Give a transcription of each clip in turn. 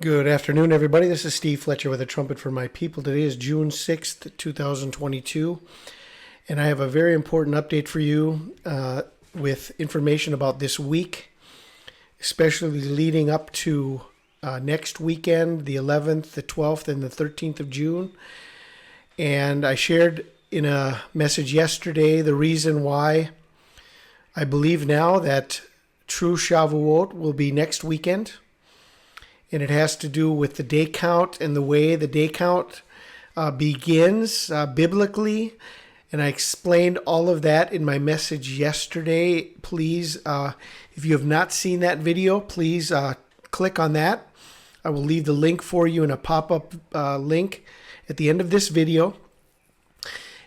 Good afternoon, everybody. This is Steve Fletcher with A Trumpet for My People. Today is June 6th, 2022, and I have a very important update for you with information about this week, especially leading up to next weekend, the 11th, the 12th, and the 13th of June. And I shared in a message yesterday the reason why I believe now that true Shavuot will be next weekend. And it has to do with the day count and the way the day count begins biblically. And I explained all of that in my message yesterday. Please, if you have not seen that video, please click on that. I will leave the link for you in a pop-up link at the end of this video.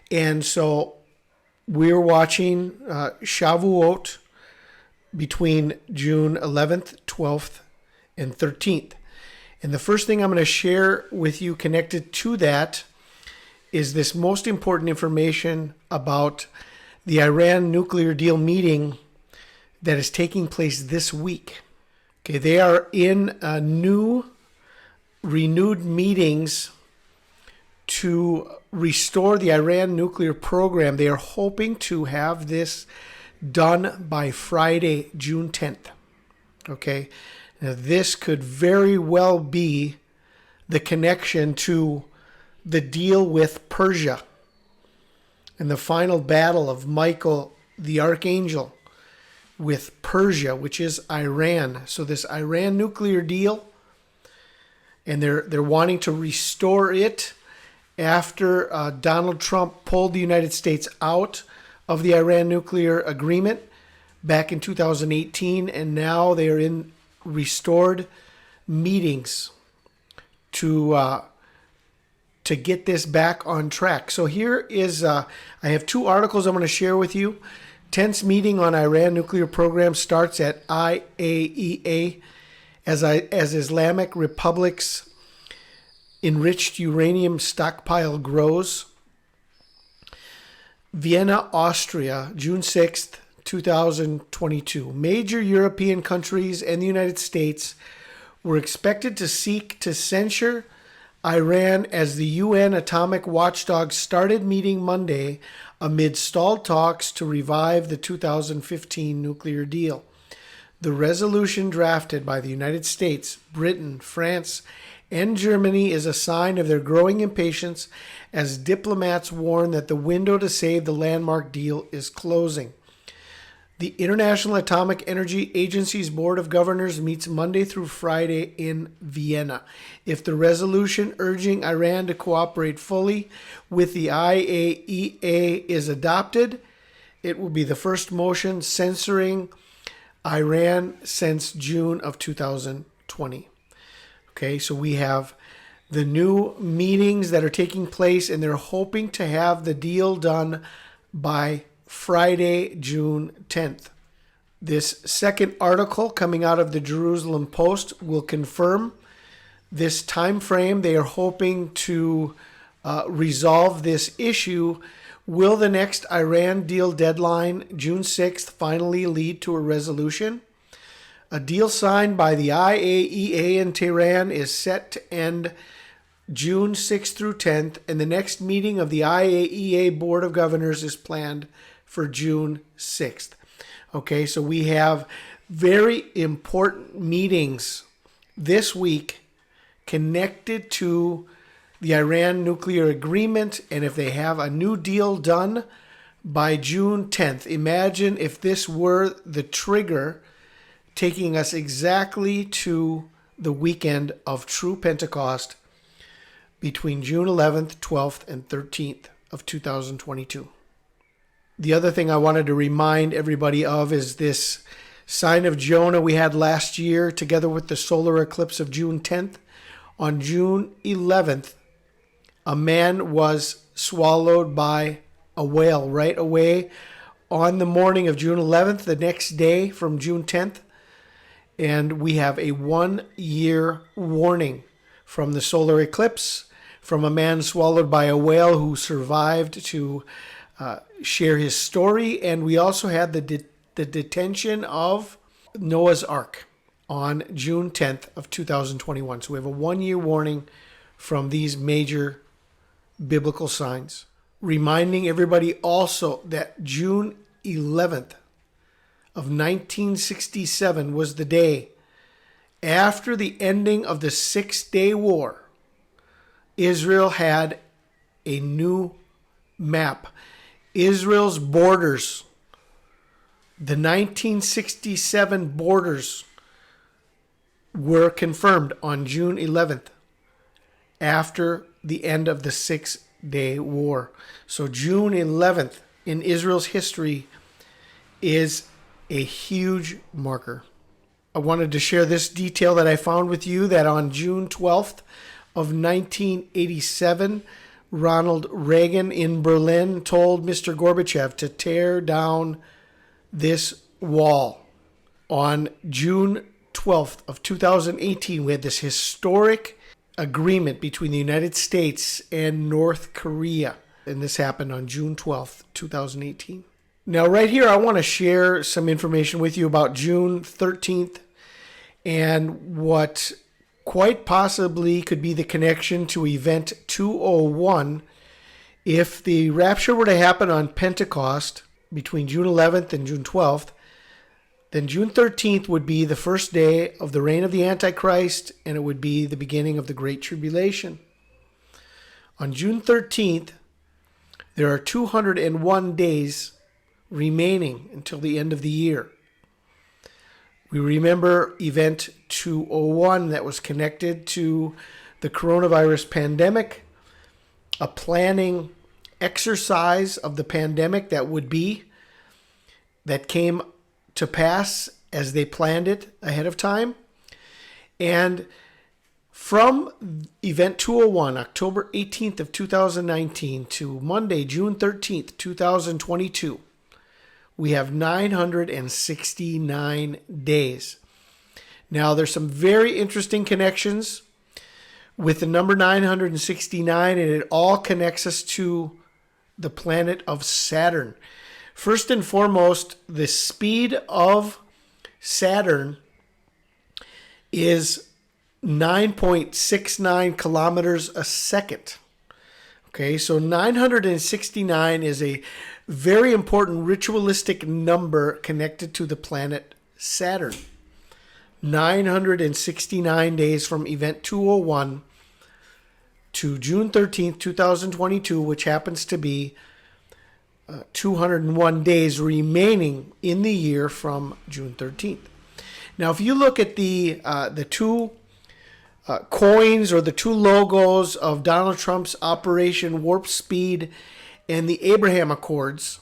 And so we're watching Shavuot between June 11th, 12th, and 13th. And the first thing I'm going to share with you connected to that is this most important information about the Iran nuclear deal meeting that is taking place this week. Okay, they are in renewed meetings to restore the Iran nuclear program. They are hoping to have this done by Friday, June 10th. Okay. Now, this could very well be the connection to the deal with Persia and the final battle of Michael the Archangel with Persia, which is Iran. So this Iran nuclear deal, and they're wanting to restore it after Donald Trump pulled the United States out of the Iran nuclear agreement back in 2018, and now they are in restored meetings to get this back on track. So here is, I have two articles I'm going to share with you. Tense meeting on Iran nuclear program starts at IAEA as Islamic Republic's enriched uranium stockpile grows. Vienna, Austria, June 6th, 2022. Major European countries and the United States were expected to seek to censure Iran as the UN atomic watchdog started meeting Monday amid stalled talks to revive the 2015 nuclear deal. The resolution drafted by the United States, Britain, France, and Germany is a sign of their growing impatience as diplomats warn that the window to save the landmark deal is closing. The International Atomic Energy Agency's Board of Governors meets Monday through Friday in Vienna. If the resolution urging Iran to cooperate fully with the IAEA is adopted, it will be the first motion censoring Iran since June of 2020. Okay, so we have the new meetings that are taking place, and they're hoping to have the deal done by Friday, June 10th. This second article coming out of the Jerusalem Post will confirm this time frame. They are hoping to resolve this issue. Will the next Iran deal deadline, June 6th, finally lead to a resolution? A deal signed by the IAEA in Tehran is set to end June 6th through 10th, and the next meeting of the IAEA Board of Governors is planned for June 6th. Okay, so we have very important meetings this week connected to the Iran nuclear agreement, and if they have a new deal done by June 10th, imagine if this were the trigger taking us exactly to the weekend of true Pentecost between June 11th, 12th, and 13th of 2022. The other thing I wanted to remind everybody of is this sign of JONAH we had last year together with the solar eclipse of June 10th. On June 11th, a man was swallowed by a whale right away on the morning of June 11th, the next day from June 10th. And we have a 1-year warning from the solar eclipse, from a man swallowed by a whale who survived to share his story. And we also had the detention of Noah's Ark. on June 10th of 2021. So we have a 1-year warning from these major biblical signs. Reminding everybody also that June 11th of 1967 was the day after the ending of the Six-Day War. Israel had a new map. Israel's borders, the 1967 borders, were confirmed on June 11th after the end of the Six-Day War. So June 11th in Israel's history is a huge marker. I wanted to share this detail that I found with you, that on June 12th of 1987, Ronald Reagan in Berlin told Mr. Gorbachev to tear down this wall. On June 12th of 2018, we had this historic agreement between the United States and North Korea. And this happened on June 12th, 2018. Now, right here, I want to share some information with you about June 13th and what quite possibly could be the connection to Event 201 if the rapture were to happen on Pentecost between June 11th and June 12th. Then June 13th would be the first day of the reign of the Antichrist, and it would be the beginning of the Great Tribulation. On June 13th, there are 201 days remaining until the end of the year. We remember Event 201 that was connected to the coronavirus pandemic, a planning exercise of the pandemic that came to pass as they planned it ahead of time. And from Event 201, October 18th of 2019 to Monday, June 13th, 2022, we have 969 days. Now, there's some very interesting connections with the number 969, and it all connects us to the planet of Saturn. First and foremost, the speed of Saturn is 9.69 kilometers a second. Okay, so 969 is a very important ritualistic number connected to the planet Saturn. 969 days from Event 201 to June 13th, 2022, which happens to be 201 days remaining in the year from June 13th. Now, if you look at the two coins or the two logos of Donald Trump's Operation Warp Speed and the Abraham Accords,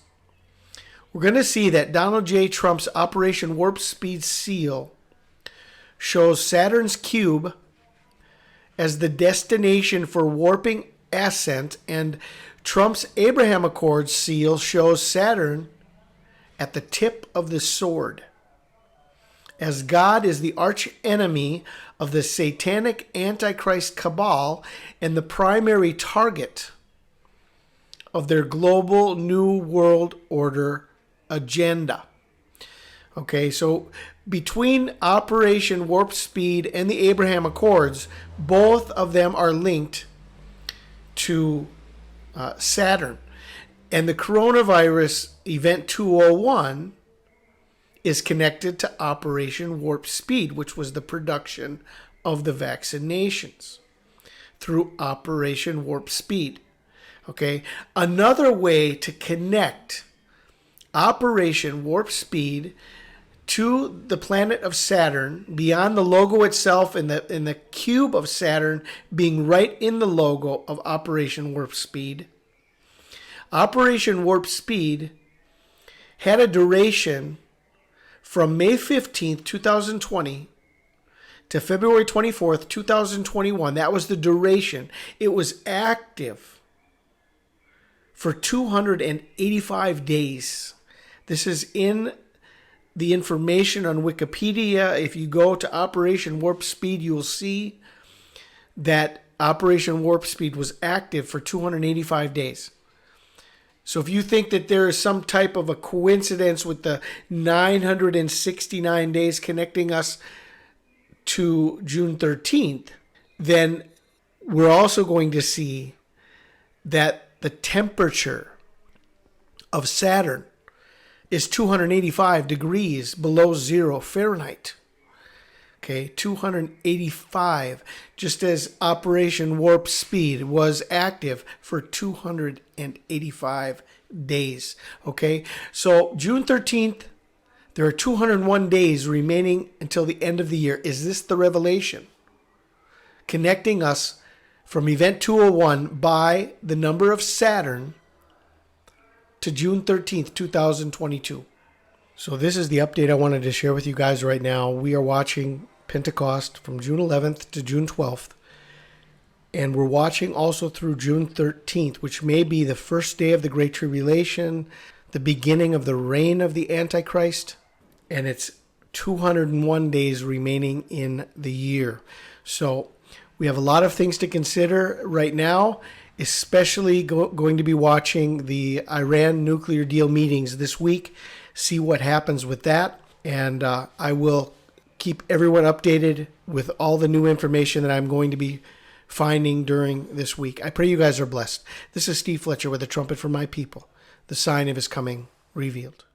we're going to see that Donald J. Trump's Operation Warp Speed seal shows Saturn's cube as the destination for warping ascent, and Trump's Abraham Accords seal shows Saturn at the tip of the sword, as God is the arch enemy of the satanic Antichrist cabal and the primary target of their global New World Order agenda. Okay, so between Operation Warp Speed and the Abraham Accords, both of them are linked to Saturn. And the coronavirus Event 201 is connected to Operation Warp Speed, which was the production of the vaccinations through Operation Warp Speed. Okay, another way to connect Operation Warp Speed to the planet of Saturn, beyond the logo itself and the cube of Saturn being right in the logo of Operation Warp Speed. Operation Warp Speed had a duration from May 15th, 2020 to February 24th, 2021. That was the duration. It was active for 285 days. This is in the information on Wikipedia. If you go to Operation Warp Speed, you'll see that Operation Warp Speed was active for 285 days. So if you think that there is some type of a coincidence with the 969 days connecting us to June 13th, then we're also going to see that the temperature of Saturn is 285 degrees below 0 Fahrenheit. Okay, 285, just as Operation Warp Speed was active for 285 days. Okay, so June 13th, there are 201 days remaining until the end of the year. Is this the revelation? Connecting us from Event 201 by the number of Saturn to June 13th, 2022. So this is the update I wanted to share with you guys right now. We are watching Pentecost from June 11th to June 12th. And we're watching also through June 13th, which may be the first day of the Great Tribulation, the beginning of the reign of the Antichrist. And it's 201 days remaining in the year. So we have a lot of things to consider right now, especially going to be watching the Iran nuclear deal meetings this week, see what happens with that. And I will keep everyone updated with all the new information that I'm going to be finding during this week. I pray you guys are blessed. This is Steve Fletcher with a trumpet for my people, the sign of his coming revealed.